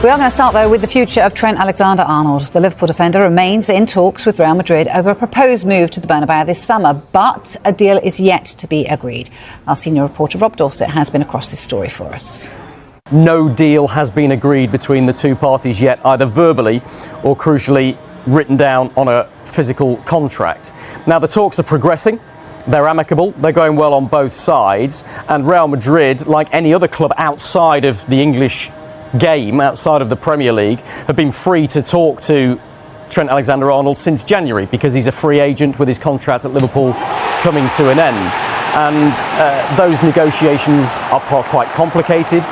We are going to start, though, with the future of Trent Alexander-Arnold. The Liverpool defender remains in talks with Real Madrid over a proposed move to the Bernabeu this summer, but a deal is yet to be agreed. Our senior reporter Rob Dorset has been across this story for us. No deal has been agreed between the two parties yet, either verbally or, crucially, written down on a physical contract. Now, the talks are progressing. They're amicable, they're going well on both sides, and Real Madrid, like any other club outside of the English game, outside of the Premier League, have been free to talk to Trent Alexander-Arnold since January because he's a free agent with his contract at Liverpool coming to an end. And those negotiations are quite complicated,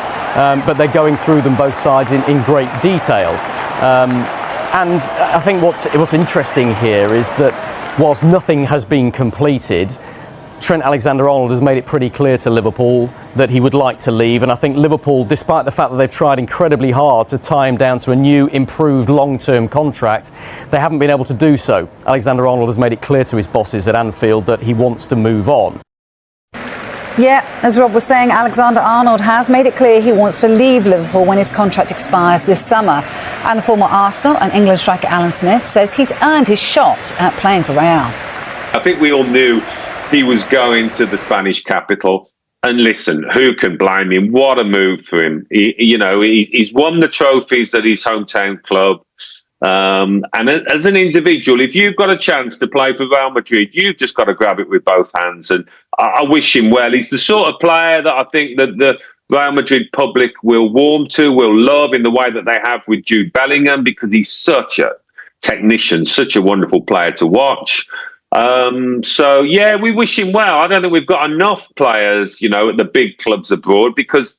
but they're going through them both sides in great detail. And I think what's interesting here is that whilst nothing has been completed, Trent Alexander-Arnold has made it pretty clear to Liverpool that he would like to leave, and I think Liverpool, despite the fact that they've tried incredibly hard to tie him down to a new, improved long-term contract, they haven't been able to do so. Alexander-Arnold has made it clear to his bosses at Anfield that he wants to move on. Yeah, as Rob was saying, Alexander-Arnold has made it clear he wants to leave Liverpool when his contract expires this summer. And the former Arsenal and England striker Alan Smith says he's earned his shot at playing for Real. I think we all knew he was going to the Spanish capital, and listen, who can blame him? What a move for him! He's won the trophies at his hometown club, and as an individual, if you've got a chance to play for Real Madrid, you've just got to grab it with both hands. And I wish him well. He's the sort of player that I think that the Real Madrid public will warm to, will love in the way that they have with Jude Bellingham, because he's such a technician, such a wonderful player to watch. So yeah, we wish him well. I don't think we've got enough players, at the big clubs abroad, because,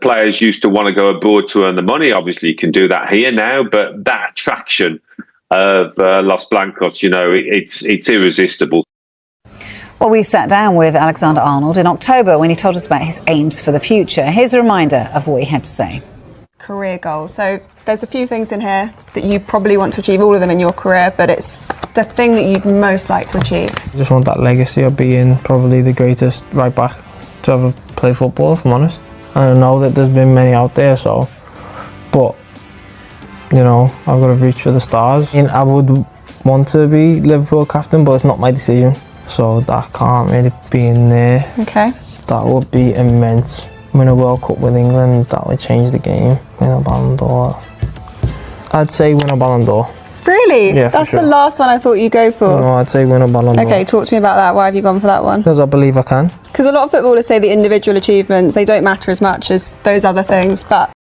players used to want to go abroad to earn the money. Obviously, you can do that here now, but that attraction of Los Blancos, it's irresistible. Well, we sat down with Alexander-Arnold in October when he told us about his aims for the future. Here's a reminder of what he had to say. Career goals. So there's a few things in here that you probably want to achieve, all of them in your career, but it's the thing that you'd most like to achieve. I just want that legacy of being probably the greatest right back to ever play football, if I'm honest. I know that there's been many out there, but I've got to reach for the stars. I would want to be Liverpool captain, but it's not my decision, so that can't really be in there. Okay. That would be immense. Win a World Cup with England, that would change the game. Win a Ballon d'Or. I'd say win a Ballon d'Or. Really? Yeah, That's for sure. the last one I thought you'd go for. No, I'd say win a Ballon d'Or. Okay, talk to me about that. Why have you gone for that one? Because I believe I can. Because a lot of footballers say the individual achievements, they don't matter as much as those other things, but